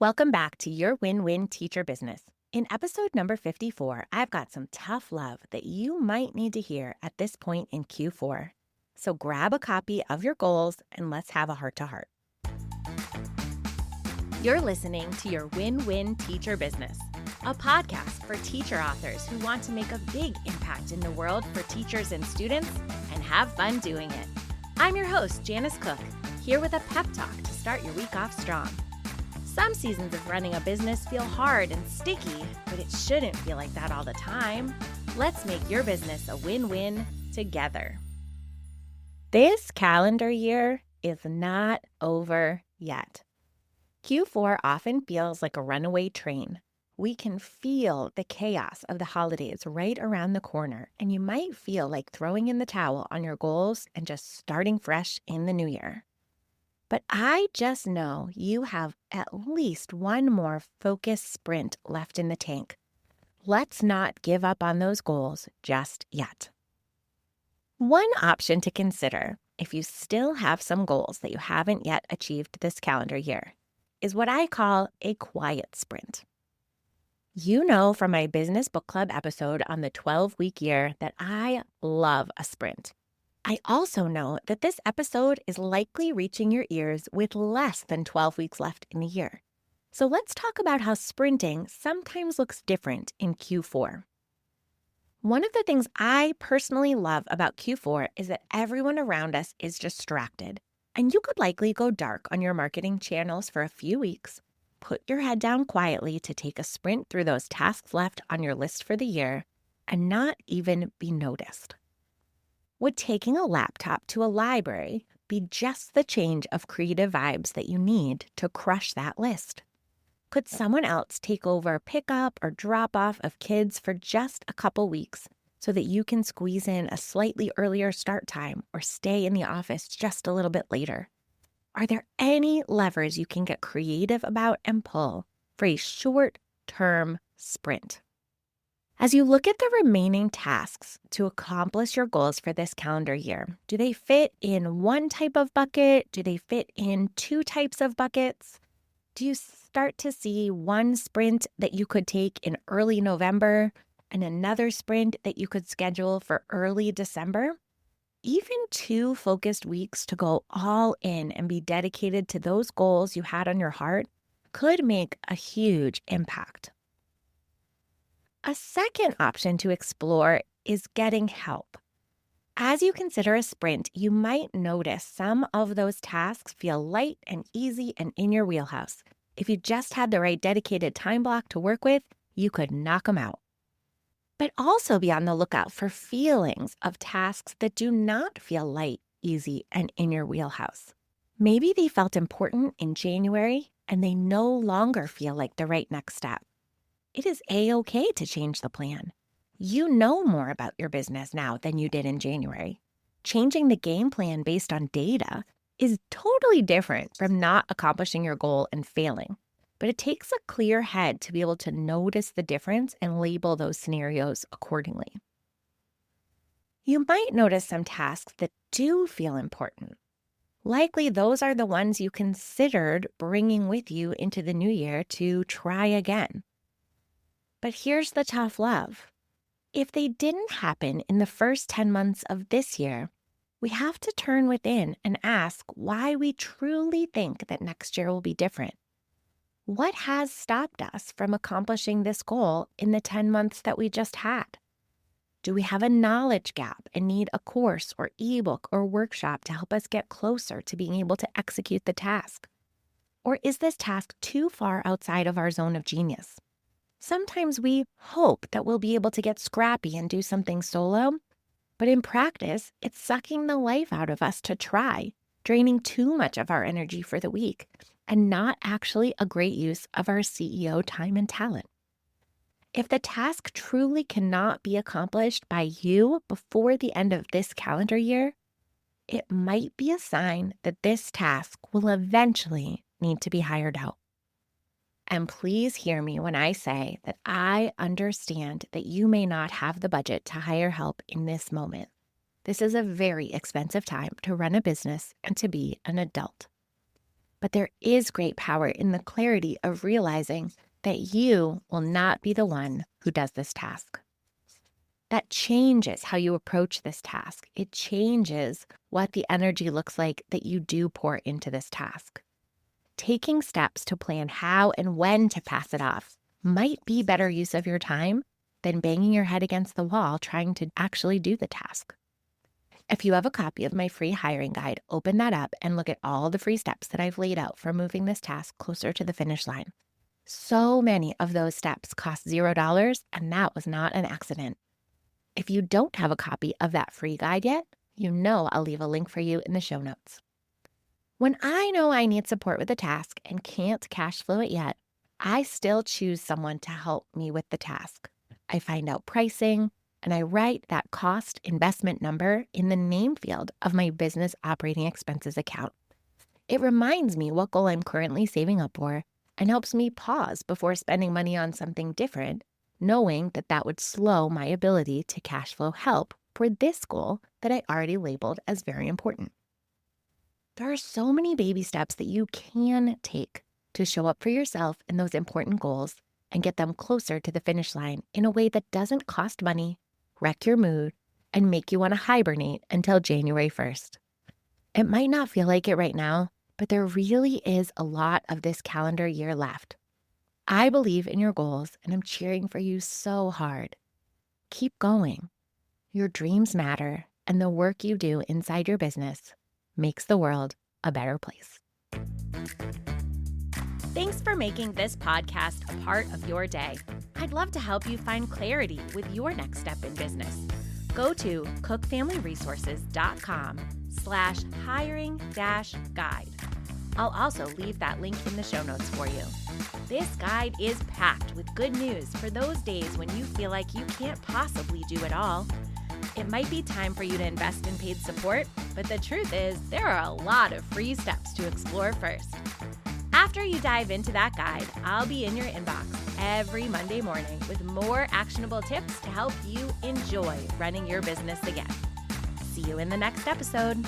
Welcome back to your Win-Win Teacher Business. In episode number 54, I've got some tough love that you might need to hear at this point in Q4. So grab a copy of your goals and let's have a heart-to-heart. You're listening to your Win-Win Teacher Business, a podcast for teacher authors who want to make a big impact in the world for teachers and students and have fun doing it. I'm your host, Janice Cook, here with a pep talk to start your week off strong. Some seasons of running a business feel hard and sticky, but it shouldn't feel like that all the time. Let's make your business a win-win together. This calendar year is not over yet. Q4 often feels like a runaway train. We can feel the chaos of the holidays right around the corner, and you might feel like throwing in the towel on your goals and just starting fresh in the new year. But I just know you have at least one more focused sprint left in the tank. Let's not give up on those goals just yet. One option to consider, if you still have some goals that you haven't yet achieved this calendar year, is what I call a quiet sprint. You know from my Business Book Club episode on the 12-week year that I love a sprint. I also know that this episode is likely reaching your ears with less than 12 weeks left in the year. So let's talk about how sprinting sometimes looks different in Q4. One of the things I personally love about Q4 is that everyone around us is distracted, and you could likely go dark on your marketing channels for a few weeks, put your head down quietly to take a sprint through those tasks left on your list for the year, and not even be noticed. Would taking a laptop to a library be just the change of creative vibes that you need to crush that list? Could someone else take over pickup or drop off of kids for just a couple weeks so that you can squeeze in a slightly earlier start time or stay in the office just a little bit later? Are there any levers you can get creative about and pull for a short-term sprint? As you look at the remaining tasks to accomplish your goals for this calendar year, do they fit in one type of bucket? Do they fit in two types of buckets? Do you start to see one sprint that you could take in early November and another sprint that you could schedule for early December? Even 2 focused weeks to go all in and be dedicated to those goals you had on your heart could make a huge impact. A second option to explore is getting help. As you consider a sprint, you might notice some of those tasks feel light and easy and in your wheelhouse. If you just had the right dedicated time block to work with, you could knock them out. But also be on the lookout for feelings of tasks that do not feel light, easy, and in your wheelhouse. Maybe they felt important in January and they no longer feel like the right next step. It is a-okay to change the plan. You know more about your business now than you did in January. Changing the game plan based on data is totally different from not accomplishing your goal and failing. But it takes a clear head to be able to notice the difference and label those scenarios accordingly. You might notice some tasks that do feel important. Likely those are the ones you considered bringing with you into the new year to try again. But here's the tough love. If they didn't happen in the first 10 months of this year, we have to turn within and ask why we truly think that next year will be different. What has stopped us from accomplishing this goal in the 10 months that we just had? Do we have a knowledge gap and need a course or ebook or workshop to help us get closer to being able to execute the task? Or is this task too far outside of our zone of genius? Sometimes we hope that we'll be able to get scrappy and do something solo, but in practice, it's sucking the life out of us to try, draining too much of our energy for the week, and not actually a great use of our CEO time and talent. If the task truly cannot be accomplished by you before the end of this calendar year, it might be a sign that this task will eventually need to be hired out. And please hear me when I say that I understand that you may not have the budget to hire help in this moment. This is a very expensive time to run a business and to be an adult. But there is great power in the clarity of realizing that you will not be the one who does this task. That changes how you approach this task. It changes what the energy looks like that you do pour into this task. Taking steps to plan how and when to pass it off might be better use of your time than banging your head against the wall trying to actually do the task. If you have a copy of my free hiring guide, open that up and look at all the free steps that I've laid out for moving this task closer to the finish line. So many of those steps cost $0, and that was not an accident. If you don't have a copy of that free guide yet, you know I'll leave a link for you in the show notes. When I know I need support with a task and can't cash flow it yet, I still choose someone to help me with the task. I find out pricing, and I write that cost investment number in the name field of my business operating expenses account. It reminds me what goal I'm currently saving up for and helps me pause before spending money on something different, knowing that that would slow my ability to cash flow help for this goal that I already labeled as very important. There are so many baby steps that you can take to show up for yourself in those important goals and get them closer to the finish line in a way that doesn't cost money, wreck your mood, and make you want to hibernate until January 1st. It might not feel like it right now, but there really is a lot of this calendar year left. I believe in your goals, and I'm cheering for you so hard. Keep going. Your dreams matter, and the work you do inside your business makes the world a better place. Thanks for making this podcast a part of your day. I'd love to help you find clarity with your next step in business. Go to cookfamilyresources.com/hiring-guide. I'll also leave that link in the show notes for you. This guide is packed with good news for those days when you feel like you can't possibly do it all. It might be time for you to invest in paid support, but the truth is there are a lot of free steps to explore first. After you dive into that guide, I'll be in your inbox every Monday morning with more actionable tips to help you enjoy running your business again. See you in the next episode.